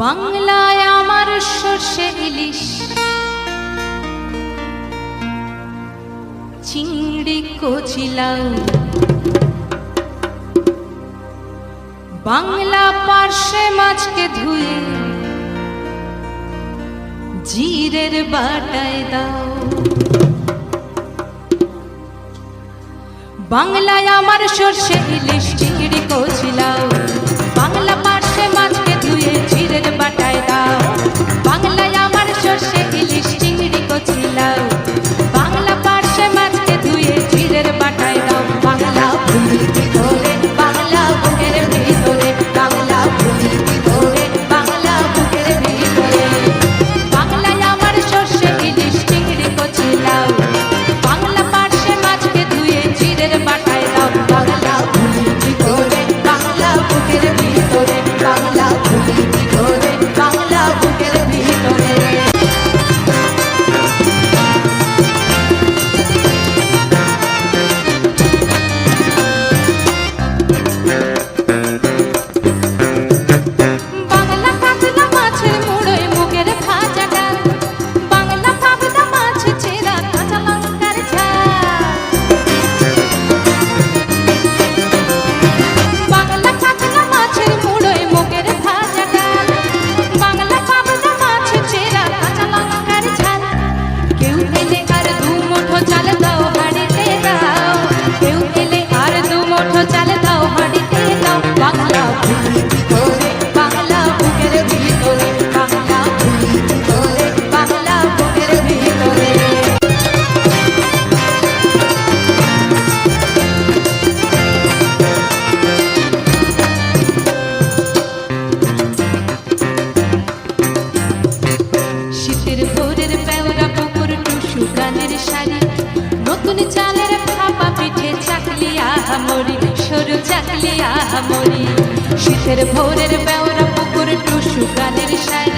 বাংলায় আমার সর্ষে ইলিশ, চিংড়ি কচি লাউ, বাংলা পার্শে মাছকে ধুয়ে জিরের বাটায় দাও। বাংলায় আমার সর্ষে ইলিশ, চিংড়ি কচি লাউ, বাংলা পার্শে মাছকে ধুয়ে জিরের বাটায় দাও। বাংলায় আমার সর্ষে ইলিশ, চিংড়ি কচি লাউ, বাংলা পার্শে মাছকে ধুয়ে জিরের বাটায় দাও। বাংলা বুকের ভিতরে, বাংলা বুকের ভিতরে, বাংলা বুকের ভিতরে, বাংলা বুকের ভিতরে। বাংলায় আমার সর্ষে ইলিশ, চিংড়ি কচি লাউ, বাংলা পার্শে মাছকে ধুয়ে জিরের বাটায় দাও। বাংলা বুকের ভিতরে, বাংলা বুকের ভিতরে, বাংলা বুকের ভিতরে, বাংলা বুকের ভিতরে। বাংলা কাতলা মাছের মুড়োয় মুগের ভাজা ডাল, বাংলা পাবদা মাছ চেরা কাঁচা লঙ্কার ঝাল। বাংলা কাতলা মাছের মুড়োয় মুগের ভাজা ডাল, বাংলা পাবদা মাছ চেরা কাঁচা লঙ্কার ঝাল। কেউ এলে আর দু মুঠো চাল দাও হাঁড়িতে দাও, কেউ এলে আর দু মুঠো চাল দাও হাঁড়িতে দাও। বাংলা বুকের ভিতরে, বাংলা বুকের ভিতরে, বাংলা বুকের ভিতরে, বাংলা বুকের ভিতরে। শীতের ভোরের পেওরা পুকুর টুসু গানের শাড়ি, নতুন চালের ভাপা পিঠে চাকলি আহামরি, সরু চাকলি আহামরি। শীতের ভোরের পেওরা পুকুর টুসু গানের শাড়ি,